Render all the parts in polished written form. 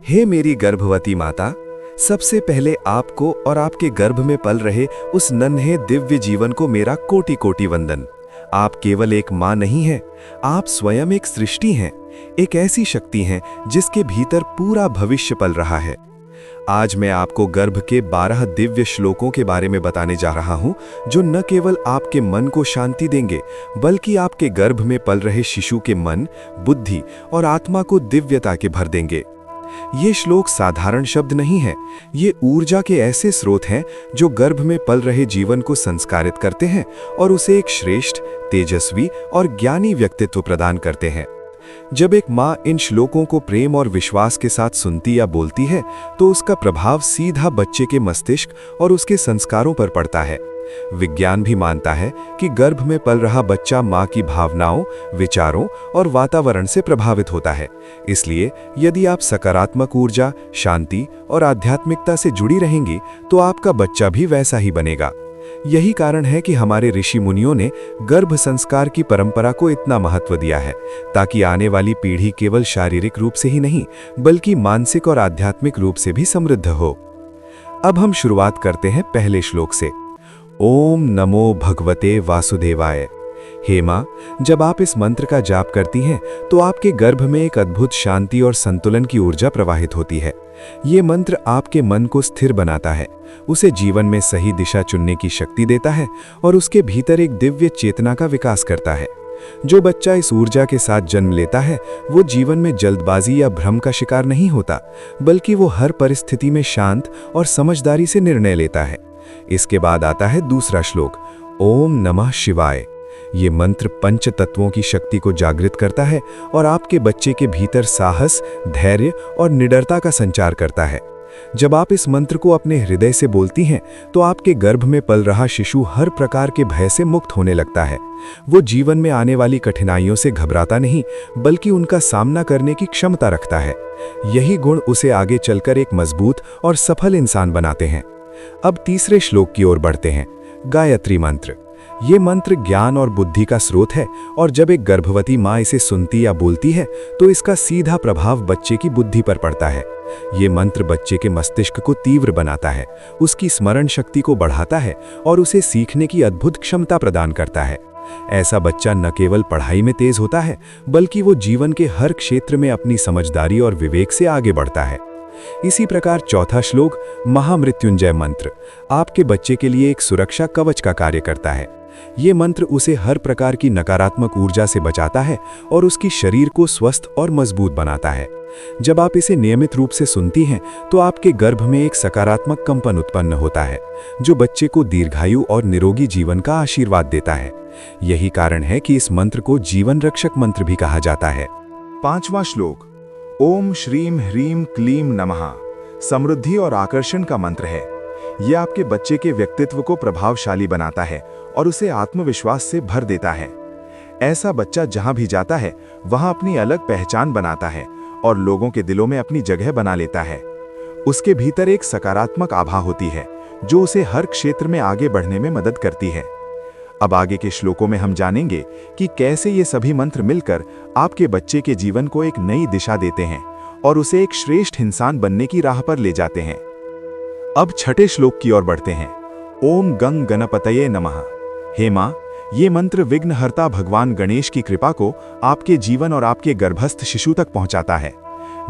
हे मेरी गर्भवती माता, सबसे पहले आपको और आपके गर्भ में पल रहे उस नन्हे दिव्य जीवन को मेरा कोटि कोटि वंदन। आप केवल एक माँ नहीं हैं, आप स्वयं एक सृष्टि हैं, एक ऐसी शक्ति हैं जिसके भीतर पूरा भविष्य पल रहा है। आज मैं आपको गर्भ के 12 दिव्य श्लोकों के बारे में बताने जा रहा हूं, जो न केवल आपके मन को शांति देंगे, बल्कि आपके गर्भ में पल रहे शिशु के मन, बुद्धि और आत्मा को दिव्यता के भर देंगे। ये श्लोक साधारण शब्द नहीं है, ये ऊर्जा के ऐसे स्रोत हैं जो गर्भ में पल रहे जीवन को संस्कारित करते हैं और उसे एक श्रेष्ठ, तेजस्वी और ज्ञानी व्यक्तित्व प्रदान करते हैं। जब एक माँ इन श्लोकों को प्रेम और विश्वास के साथ सुनती या बोलती है, तो उसका प्रभाव सीधा बच्चे के मस्तिष्क और उसके संस्कारों पर पड़ता है। विज्ञान भी मानता है कि गर्भ में पल रहा बच्चा माँ की भावनाओं, विचारों और वातावरण से प्रभावित होता है। इसलिए यदि आप सकारात्मक ऊर्जा, शांति और आध्यात्मिकता से जुड़ी रहेंगी, तो आपका बच्चा भी वैसा ही बनेगा। यही कारण है कि हमारे ऋषि मुनियों ने गर्भ संस्कार की परंपरा को इतना महत्व दिया है, ताकि आने वाली पीढ़ी केवल शारीरिक रूप से ही नहीं, बल्कि मानसिक और आध्यात्मिक रूप से भी समृद्ध हो। अब हम शुरुआत करते हैं पहले श्लोक से। ओम नमो भगवते वासुदेवाय। हे माँ, जब आप इस मंत्र का जाप करती हैं, तो आपके गर्भ में एक अद्भुत शांति और संतुलन की ऊर्जा प्रवाहित होती है। ये मंत्र आपके मन को स्थिर बनाता है, उसे जीवन में सही दिशा चुनने की शक्ति देता है और उसके भीतर एक दिव्य चेतना का विकास करता है। जो बच्चा इस ऊर्जा के साथ जन्म लेता है, वो जीवन में जल्दबाजी या भ्रम का शिकार नहीं होता, बल्कि वो हर परिस्थिति में शांत और समझदारी से निर्णय लेता है। इसके बाद आता है दूसरा श्लोक, ओम नमः शिवाय। ये मंत्र पंच तत्वों की शक्ति को जागृत करता है और आपके बच्चे के भीतर साहस, धैर्य और निडरता का संचार करता है। जब आप इस मंत्र को अपने हृदय से बोलती हैं, तो आपके गर्भ में पल रहा शिशु हर प्रकार के भय से मुक्त होने लगता है। वो जीवन में आने वाली कठिनाइयों से घबराता नहीं, बल्कि उनका सामना करने की क्षमता रखता है। यही गुण उसे आगे चलकर एक मजबूत और सफल इंसान बनाते हैं। अब तीसरे श्लोक की ओर बढ़ते हैं, गायत्री मंत्र। ये मंत्र ज्ञान और बुद्धि का स्रोत है और जब एक गर्भवती माँ इसे सुनती या बोलती है, तो इसका सीधा प्रभाव बच्चे की बुद्धि पर पड़ता है। ये मंत्र बच्चे के मस्तिष्क को तीव्र बनाता है, उसकी स्मरण शक्ति को बढ़ाता है और उसे सीखने की अद्भुत क्षमता प्रदान करता है। ऐसा बच्चा न केवल पढ़ाई में तेज होता है, बल्कि वो जीवन के हर क्षेत्र में अपनी समझदारी और विवेक से आगे बढ़ता है। इसी प्रकार चौथा श्लोक, महामृत्युंजय मंत्र, आपके बच्चे के लिए एक सुरक्षा कवच का कार्य करता है। ये मंत्र उसे हर प्रकार की नकारात्मक ऊर्जा से बचाता है और उसकी शरीर को स्वस्थ और मजबूत बनाता है। जब आप इसे नियमित रूप से सुनती हैं, तो आपके गर्भ में एक सकारात्मक कंपन उत्पन्न होता है, जो बच्चे को दीर्घायु और निरोगी जीवन का आशीर्वाद देता है। यही कारण है कि इस मंत्र को जीवन रक्षक मंत्र भी कहा जाता है। पांचवा श्लोक, ओम श्रीम ह्रीम क्लीम नमः, समृद्धि और आकर्षण का मंत्र है। यह आपके बच्चे के व्यक्तित्व को प्रभावशाली बनाता है और उसे आत्मविश्वास से भर देता है। ऐसा बच्चा जहां भी जाता है, वहां अपनी अलग पहचान बनाता है और लोगों के दिलों में अपनी जगह बना लेता है। उसके भीतर एक सकारात्मक आभा होती है, जो उसे हर क्षेत्र में आगे बढ़ने में मदद करती है। अब आगे के श्लोकों में हम जानेंगे कि कैसे ये सभी मंत्र मिलकर आपके बच्चे के जीवन को एक नई दिशा देते हैं और उसे एक श्रेष्ठ इंसान बनने की राह पर ले जाते हैं। अब छठे श्लोक की ओर बढ़ते हैं, ओम गंग गणपतये नमः। हे माँ, ये मंत्र विघ्नहर्ता भगवान गणेश की कृपा को आपके जीवन और आपके गर्भस्थ शिशु तक पहुंचाता है।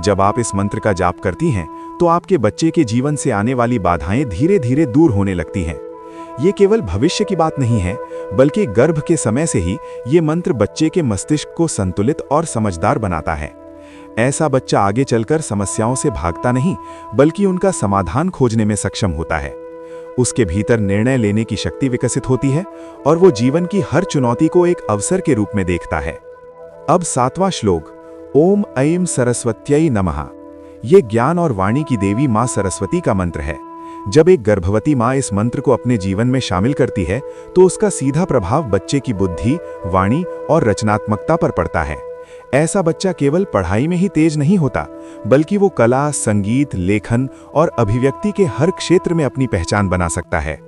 जब आप इस मंत्र का जाप करती हैं, तो आपके बच्चे के जीवन से आने वाली बाधाएं धीरे धीरे दूर होने लगती हैं। ये केवल भविष्य की बात नहीं है, बल्कि गर्भ के समय से ही ये मंत्र बच्चे के मस्तिष्क को संतुलित और समझदार बनाता है। ऐसा बच्चा आगे चलकर समस्याओं से भागता नहीं, बल्कि उनका समाधान खोजने में सक्षम होता है। उसके भीतर निर्णय लेने की शक्ति विकसित होती है और वो जीवन की हर चुनौती को एक अवसर के रूप में देखता है। अब सातवां श्लोक, ओम ऐं सरस्वत्यै नमः। ये ज्ञान और वाणी की देवी माँ सरस्वती का मंत्र है। जब एक गर्भवती माँ इस मंत्र को अपने जीवन में शामिल करती है, तो उसका सीधा प्रभाव बच्चे की बुद्धि, वाणी और रचनात्मकता पर पड़ता है। ऐसा बच्चा केवल पढ़ाई में ही तेज नहीं होता, बल्कि वो कला, संगीत, लेखन और अभिव्यक्ति के हर क्षेत्र में अपनी पहचान बना सकता है।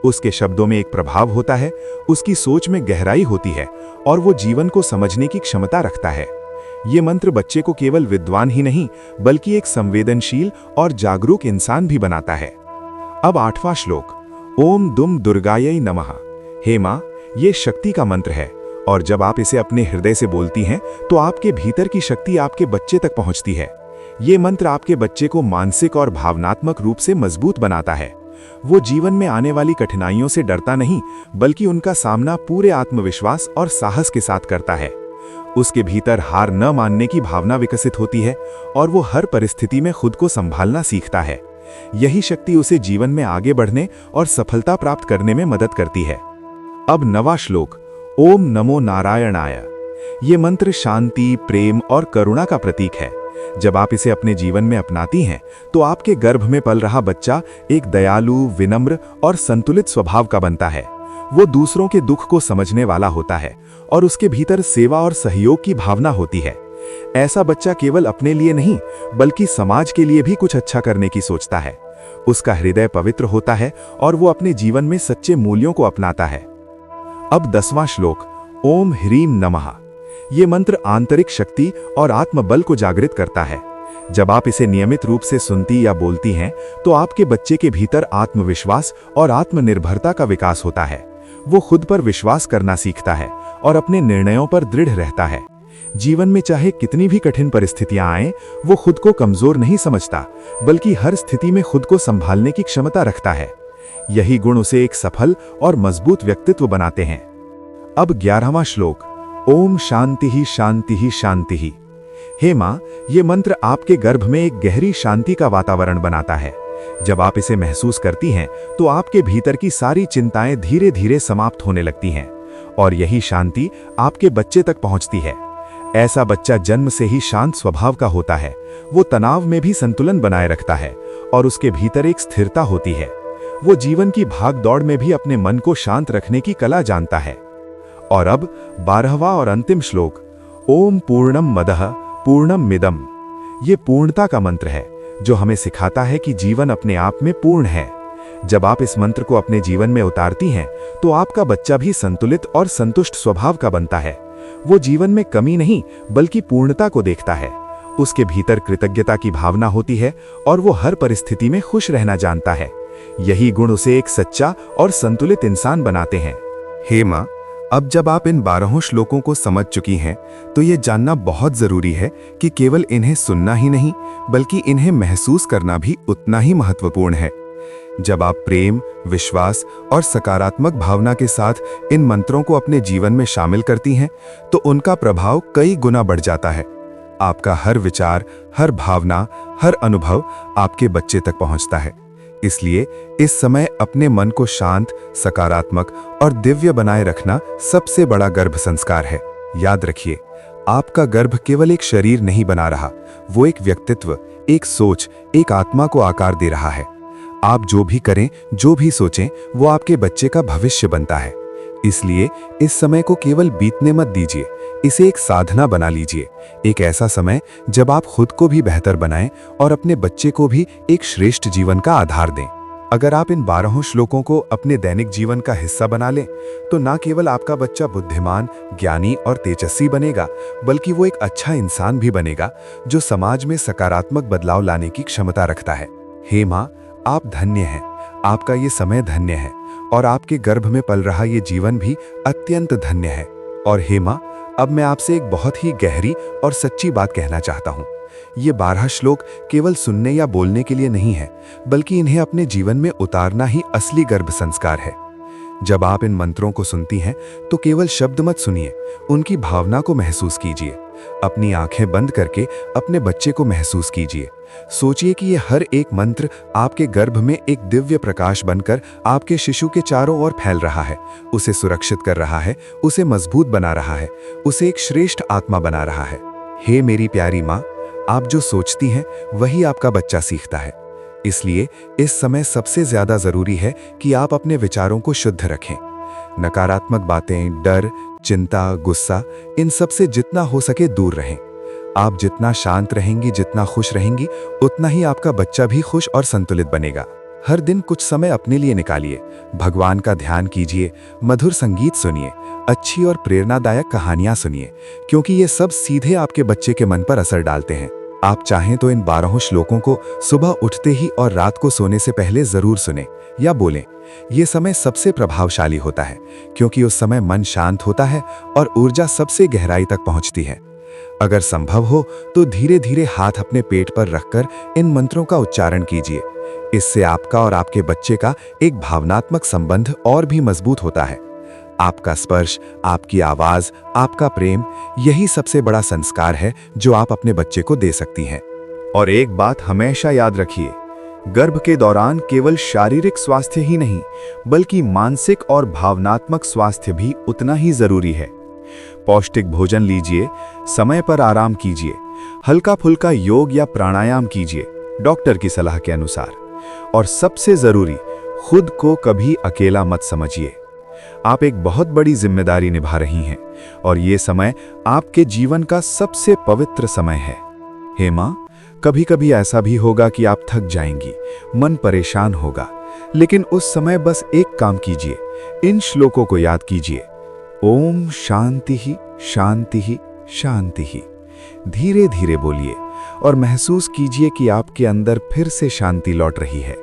उसके शब्दों में एक प्रभाव होता है, उसकी सोच में गहराई होती है और वो जीवन को समझने की क्षमता रखता है। ये मंत्र बच्चे को केवल विद्वान ही नहीं बल्कि एक संवेदनशील और जागरूक इंसान भी बनाता है। अब 8वां श्लोक, ओम दुम दुर्गायै नमः। हे मां, ये शक्ति का मंत्र है और जब आप इसे अपने हृदय से बोलती हैं तो आपके भीतर की शक्ति आपके बच्चे तक पहुंचती है। ये मंत्र आपके बच्चे को मानसिक और भावनात्मक रूप से मजबूत बनाता है। वो जीवन में आने वाली कठिनाइयों से डरता नहीं बल्कि उनका सामना पूरे आत्मविश्वास और साहस के साथ करता है। उसके भीतर हार न मानने की भावना विकसित होती है और वो हर परिस्थिति में खुद को संभालना सीखता है। यही शक्ति उसे जीवन में आगे बढ़ने और सफलता प्राप्त करने में मदद करती है। अब 9वां श्लोक, ओम नमो नारायणाय। ये मंत्र शांति, प्रेम और करुणा का प्रतीक है। जब आप इसे अपने जीवन में अपनाती हैं तो आपके गर्भ में पल रहा बच्चा एक दयालु, विनम्र और संतुलित स्वभाव का बनता है। वो दूसरों के दुख को समझने वाला होता है और उसके भीतर सेवा और सहयोग की भावना होती है। ऐसा बच्चा केवल अपने लिए नहीं बल्कि समाज के लिए भी कुछ अच्छा करने की सोचता है। उसका हृदय पवित्र होता है और वो अपने जीवन में सच्चे मूल्यों को अपनाता है। अब 10वां श्लोक, ओम ह्रीम नमः। ये मंत्र आंतरिक शक्ति और आत्मबल को जागृत करता है। जब आप इसे नियमित रूप से सुनती या बोलती हैं तो आपके बच्चे के भीतर आत्मविश्वास और आत्मनिर्भरता का विकास होता है। वो खुद पर विश्वास करना सीखता है और अपने निर्णयों पर दृढ़ रहता है। जीवन में चाहे कितनी भी कठिन परिस्थितियां आएं, वो खुद को कमजोर नहीं समझता बल्कि हर स्थिति में खुद को संभालने की क्षमता रखता है। यही गुण उसे एक सफल और मजबूत व्यक्तित्व बनाते हैं। अब 11वां श्लोक, ओम शांति ही शांति ही शांति ही। हे मां, ये मंत्र आपके गर्भ में एक गहरी शांति का वातावरण बनाता है। जब आप इसे महसूस करती हैं तो आपके भीतर की सारी चिंताएं धीरे धीरे समाप्त होने लगती हैं और यही शांति आपके बच्चे तक पहुंचती है। ऐसा बच्चा जन्म से ही शांत स्वभाव का होता है। वो तनाव में भी संतुलन बनाए रखता है और उसके भीतर एक स्थिरता होती है। वो जीवन की भाग दौड़ में भी अपने मन को शांत रखने की कला जानता है। और अब 12वां और अंतिम श्लोक, ओम पूर्णम मदः पूर्णम मिदम। ये पूर्णता का मंत्र है जो हमें सिखाता है कि जीवन अपने आप में पूर्ण है। जब आप इस मंत्र को अपने जीवन में उतारती हैं तो आपका बच्चा भी संतुलित और संतुष्ट स्वभाव का बनता है। वो जीवन में कमी नहीं बल्कि पूर्णता को देखता है। उसके भीतर कृतज्ञता की भावना होती है और वो हर परिस्थिति में खुश रहना जानता है। यही गुण उसे एक सच्चा और संतुलित इंसान बनाते हैं। हे मां, अब जब आप इन 12 श्लोकों को समझ चुकी हैं तो ये जानना बहुत जरूरी है कि केवल इन्हें सुनना ही नहीं बल्कि इन्हें महसूस करना भी उतना ही महत्वपूर्ण है। जब आप प्रेम, विश्वास और सकारात्मक भावना के साथ इन मंत्रों को अपने जीवन में शामिल करती हैं तो उनका प्रभाव कई गुना बढ़ जाता है। आपका हर विचार, हर भावना, हर अनुभव आपके बच्चे तक पहुंचता है। इसलिए इस समय अपने मन को शांत, सकारात्मक और दिव्य बनाए रखना सबसे बड़ा गर्भ संस्कार है। याद रखिए, आपका गर्भ केवल एक शरीर नहीं बना रहा, वो एक व्यक्तित्व, एक सोच, एक आत्मा को आकार दे रहा है। आप जो भी करें, जो भी सोचें, वो आपके बच्चे का भविष्य बनता है। इसलिए इस समय को केवल बीतने मत दीजिए, इसे एक साधना बना लीजिए। एक ऐसा समय जब आप खुद को भी बेहतर बनाएं और अपने बच्चे को भी एक श्रेष्ठ जीवन का आधार दें। अगर आप इन 12 श्लोकों को अपने दैनिक जीवन का हिस्सा बना लें तो ना केवल आपका बच्चा बुद्धिमान, ज्ञानी और तेजस्वी बनेगा बल्कि वो एक अच्छा इंसान भी बनेगा जो समाज में सकारात्मक बदलाव लाने की क्षमता रखता है। हे मां, आप धन्य हैं, आपका ये समय धन्य है और आपके गर्भ में पल रहा ये जीवन भी अत्यंत धन्य है। और हे मां, अब मैं आपसे एक बहुत ही गहरी और सच्ची बात कहना चाहता हूं। ये 12 श्लोक केवल सुनने या बोलने के लिए नहीं है बल्कि इन्हें अपने जीवन में उतारना ही असली गर्भ संस्कार है। जब आप इन मंत्रों को सुनती हैं तो केवल शब्द मत सुनिए, उनकी भावना को महसूस कीजिए। अपनी आंखें बंद करके अपने बच्चे को महसूस कीजिए। सोचिए कि ये हर एक मंत्र आपके गर्भ में एक दिव्य प्रकाश बनकर आपके शिशु के चारों ओर फैल रहा है, उसे सुरक्षित कर रहा है, उसे मजबूत बना रहा है, उसे एक श्रेष्ठ आत्मा बना रहा है। हे मेरी प्यारी माँ, आप जो सोचती हैं वही आपका बच्चा सीखता है। इसलिए इस समय सबसे ज्यादा जरूरी है कि आप अपने विचारों को शुद्ध रखें। नकारात्मक बातें, डर, चिंता, गुस्सा, इन सब से जितना हो सके दूर रहें। आप जितना शांत रहेंगी, जितना खुश रहेंगी, उतना ही आपका बच्चा भी खुश और संतुलित बनेगा। हर दिन कुछ समय अपने लिए निकालिए, भगवान का ध्यान कीजिए, मधुर संगीत सुनिए, अच्छी और प्रेरणादायक कहानियां सुनिए, क्योंकि ये सब सीधे आपके बच्चे के मन पर असर डालते हैं। आप चाहें तो इन 12 श्लोकों को सुबह उठते ही और रात को सोने से पहले जरूर सुने या बोलें। ये समय सबसे प्रभावशाली होता है, क्योंकि उस समय मन शांत होता है और ऊर्जा सबसे गहराई तक पहुंचती है। अगर संभव हो तो धीरे धीरे हाथ अपने पेट पर रखकर इन मंत्रों का उच्चारण कीजिए। इससे आपका और आपके बच्चे का एक भावनात्मक संबंध और भी मजबूत होता है। आपका स्पर्श, आपकी आवाज, आपका प्रेम, यही सबसे बड़ा संस्कार है जो आप अपने बच्चे को दे सकती हैं। और एक बात हमेशा याद रखिए, गर्भ के दौरान केवल शारीरिक स्वास्थ्य ही नहीं, बल्कि मानसिक और भावनात्मक स्वास्थ्य भी उतना ही जरूरी है। पौष्टिक भोजन लीजिए, समय पर आराम कीजिए, हल्का फुल्का योग या प्राणायाम कीजिए डॉक्टर की सलाह के अनुसार। और सबसे जरूरी, खुद को कभी अकेला मत समझिए। आप एक बहुत बड़ी जिम्मेदारी निभा रही हैं और ये समय आपके जीवन का सबसे पवित्र समय है। हे मां, कभी कभी ऐसा भी होगा कि आप थक जाएंगी, मन परेशान होगा, लेकिन उस समय बस एक काम कीजिए, इन श्लोकों को याद कीजिए। ओम शांति ही शांति ही शांति ही। धीरे धीरे बोलिए और महसूस कीजिए कि आपके अंदर फिर से शांति लौट रही है।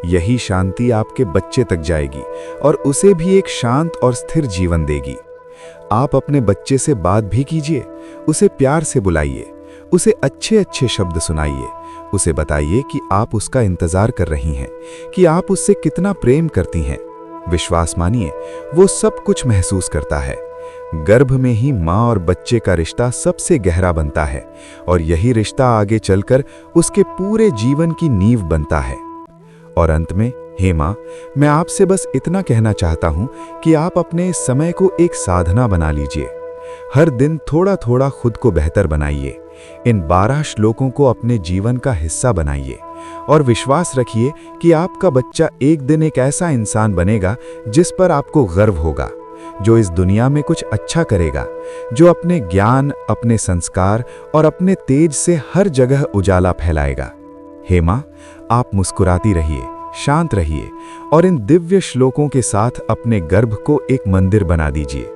यही शांति आपके बच्चे तक जाएगी और उसे भी एक शांत और स्थिर जीवन देगी। आप अपने बच्चे से बात भी कीजिए, उसे प्यार से बुलाइए, उसे अच्छे अच्छे शब्द सुनाइए, उसे बताइए कि आप उसका इंतजार कर रही हैं, कि आप उससे कितना प्रेम करती हैं। विश्वास मानिए, वो सब कुछ महसूस करता है। गर्भ में ही माँ और बच्चे का रिश्ता सबसे गहरा बनता है और यही रिश्ता आगे चलकर उसके पूरे जीवन की नींव बनता है। और अंत में, हे माँ, मैं आपसे बस इतना कहना चाहता हूँ कि आप अपने इस समय को एक साधना बना लीजिए। हर दिन थोड़ा थोड़ा खुद को बेहतर बनाइए। इन 12 श्लोकों को अपने जीवन का हिस्सा बनाइए और विश्वास रखिए कि आपका बच्चा एक दिन एक ऐसा इंसान बनेगा जिस पर आपको गर्व होगा, जो इस दुनिया में कुछ अच्छा करेगा, जो अपने ज्ञान, अपने संस्कार और अपने तेज से हर जगह उजाला फैलाएगा। हे माँ, आप मुस्कुराती रहिए, शांत रहिए और इन दिव्य श्लोकों के साथ अपने गर्भ को एक मंदिर बना दीजिए।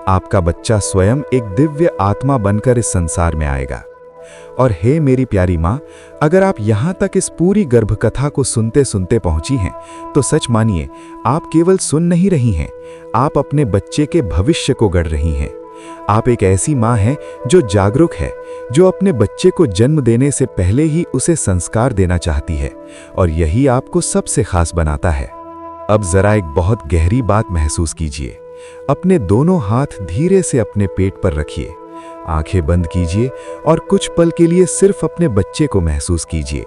आपका बच्चा स्वयं एक दिव्य आत्मा बनकर इस संसार में आएगा। और हे मेरी प्यारी माँ, अगर आप यहाँ तक इस पूरी गर्भ कथा को सुनते सुनते पहुँची हैं, तो सच मानिए, आप केवल सुन नहीं रही हैं, आप अपने बच्चे के भविष्य को गढ़ रही हैं। आप एक ऐसी माँ हैं जो जागरूक है, जो अपने बच्चे को जन्म देने से पहले ही उसे संस्कार देना चाहती है, और यही आपको सबसे खास बनाता है। अब जरा एक बहुत गहरी बात महसूस कीजिए। अपने दोनों हाथ धीरे से अपने पेट पर रखिए, आंखें बंद कीजिए और कुछ पल के लिए सिर्फ अपने बच्चे को महसूस कीजिए।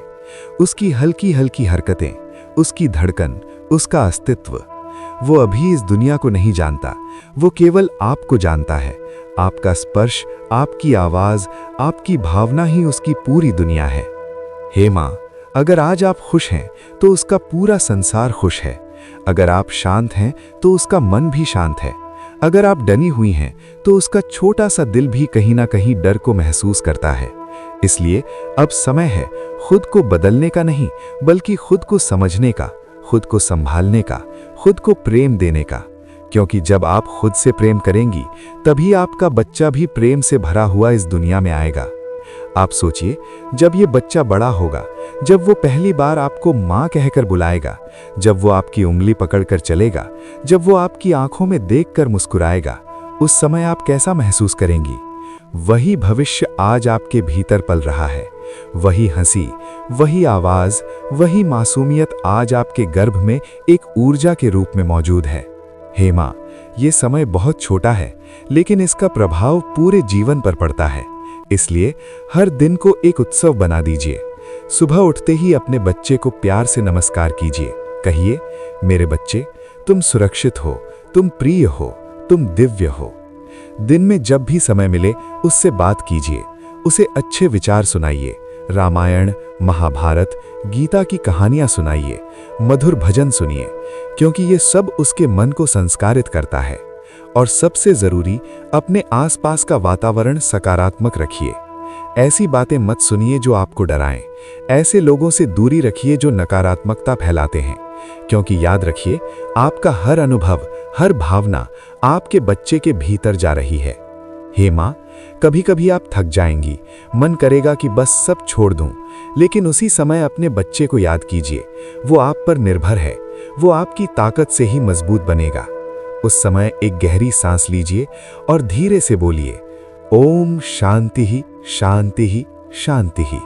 उसकी हल्की हल्की हरकतें, उसकी धड़कन, उसका अस्तित्व। वो अभी इस दुनिया को नहीं जानता, वो केवल आपको जानता है। आपका स्पर्श, आपकी आवाज, आपकी भावना ही उसकी पूरी दुनिया है। हे माँ, अगर आज आप खुश हैं तो उसका पूरा संसार खुश है। अगर आप शांत हैं तो उसका मन भी शांत है। अगर आप डरी हुई हैं तो उसका छोटा सा दिल भी कहीं ना कहीं डर को महसूस करता है। इसलिए अब समय है खुद को बदलने का नहीं, बल्कि खुद को समझने का, खुद को संभालने का, खुद को प्रेम देने का। क्योंकि जब आप खुद से प्रेम करेंगी, तभी आपका बच्चा भी प्रेम से भरा हुआ इस दुनिया में आएगा। आप सोचिए, जब ये बच्चा बड़ा होगा, जब वो पहली बार आपको माँ कहकर बुलाएगा, जब वो आपकी उंगली पकड़कर चलेगा, जब वो आपकी आंखों में देखकर मुस्कुराएगा, उस समय आप कैसा महसूस करेंगी? वही भविष्य आज आपके भीतर पल रहा है। वही हंसी, वही आवाज, वही मासूमियत आज आपके गर्भ में एक ऊर्जा के रूप में मौजूद है। हे माँ, ये समय बहुत छोटा है, लेकिन इसका प्रभाव पूरे जीवन पर पड़ता है। इसलिए हर दिन को एक उत्सव बना दीजिए। सुबह उठते ही अपने बच्चे को प्यार से नमस्कार कीजिए। कहिए, मेरे बच्चे, तुम सुरक्षित हो, तुम प्रिय हो, तुम दिव्य हो। दिन में जब भी समय मिले उससे बात कीजिए, उसे अच्छे विचार सुनाइए। रामायण, महाभारत, गीता की कहानियां सुनाइए, मधुर भजन सुनिए, क्योंकि ये सब उसके मन को संस्कारित करता है। और सबसे जरूरी, अपने आसपास का वातावरण सकारात्मक रखिए। ऐसी बातें मत सुनिए जो आपको डराएं। ऐसे लोगों से दूरी रखिए जो नकारात्मकता फैलाते हैं, क्योंकि याद रखिए, आपका हर अनुभव, हर भावना आपके बच्चे के भीतर जा रही है। हे माँ, कभी कभी आप थक जाएंगी, मन करेगा कि बस सब छोड़ दूं, लेकिन उसी समय अपने बच्चे को याद कीजिए, वो आप पर निर्भर है, वो आपकी ताकत से ही मजबूत बनेगा। उस समय एक गहरी सांस लीजिए और धीरे से बोलिए, ओम शांति ही शांति ही शांति ही।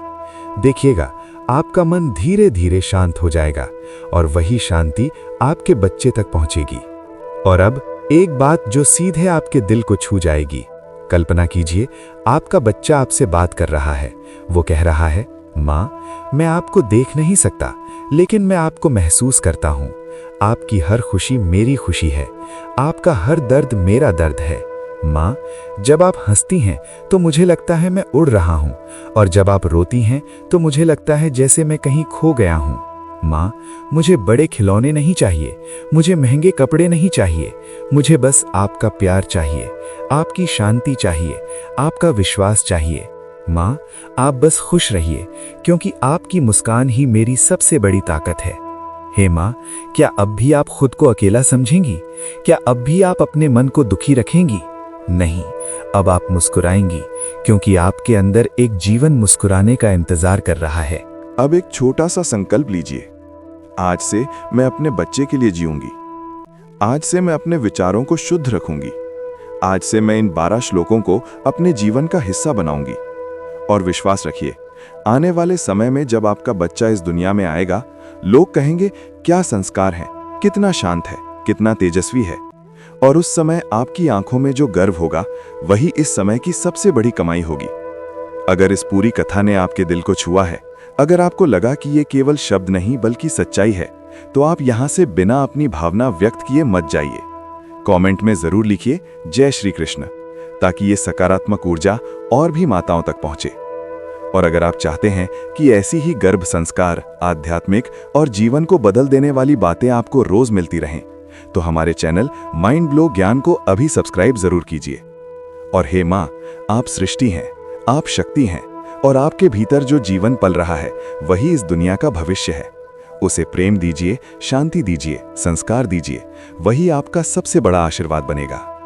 देखिएगा, आपका मन धीरे धीरे शांत हो जाएगा और वही शांति आपके बच्चे तक पहुंचेगी। और अब एक बात जो सीधे आपके दिल को छू जाएगी। कल्पना कीजिए, आपका बच्चा आपसे बात कर रहा है। वो कह रहा है, माँ, मैं आपको देख नहीं सकता, लेकिन मैं आपको महसूस करता हूँ। आपकी हर खुशी मेरी खुशी है, आपका हर दर्द मेरा दर्द है। माँ, जब आप हंसती हैं तो मुझे लगता है मैं उड़ रहा हूँ, और जब आप रोती हैं तो मुझे लगता है जैसे मैं कहीं खो गया हूँ। माँ, मुझे बड़े खिलौने नहीं चाहिए, मुझे महंगे कपड़े नहीं चाहिए, मुझे बस आपका प्यार चाहिए, आपकी शांति चाहिए, आपका विश्वास चाहिए। माँ, आप बस खुश रहिए, क्योंकि आपकी मुस्कान ही मेरी सबसे बड़ी ताकत है। हे माँ, क्या अब भी आप खुद को अकेला समझेंगी? क्या अब भी आप अपने मन को दुखी रखेंगी? नहीं, अब आप मुस्कुराएंगी, क्योंकि आपके अंदर एक जीवन मुस्कुराने का इंतजार कर रहा है। अब एक छोटा सा संकल्प लीजिए। आज से मैं अपने बच्चे के लिए जीऊंगी। आज से मैं अपने विचारों को शुद्ध रखूंगी। आज से मैं इन 12 श्लोकों को अपने जीवन का हिस्सा बनाऊंगी। और विश्वास रखिए, आने वाले समय में जब आपका बच्चा इस दुनिया में आएगा, लोग कहेंगे, क्या संस्कार है, कितना शांत है, कितना तेजस्वी है। और उस समय आपकी आंखों में जो गर्व होगा, वही इस समय की सबसे बड़ी कमाई होगी। अगर इस पूरी कथा ने आपके दिल को छुआ है, अगर आपको लगा कि ये केवल शब्द नहीं बल्कि सच्चाई है, तो आप यहां से बिना अपनी भावना व्यक्त किए मत जाइए। कमेंट में जरूर लिखिए जय श्री कृष्ण, ताकि ये सकारात्मक ऊर्जा और भी माताओं तक पहुंचे। और अगर आप चाहते हैं कि ऐसी ही गर्भ संस्कार, आध्यात्मिक और जीवन को बदल देने वाली बातें आपको रोज मिलती रहें, तो हमारे चैनल माइंड ब्लो ज्ञान को अभी सब्सक्राइब जरूर कीजिए। और हे माँ, आप सृष्टि हैं, आप शक्ति हैं, और आपके भीतर जो जीवन पल रहा है, वही इस दुनिया का भविष्य है। उसे प्रेम दीजिए, शांति दीजिए, संस्कार दीजिए, वही आपका सबसे बड़ा आशीर्वाद बनेगा।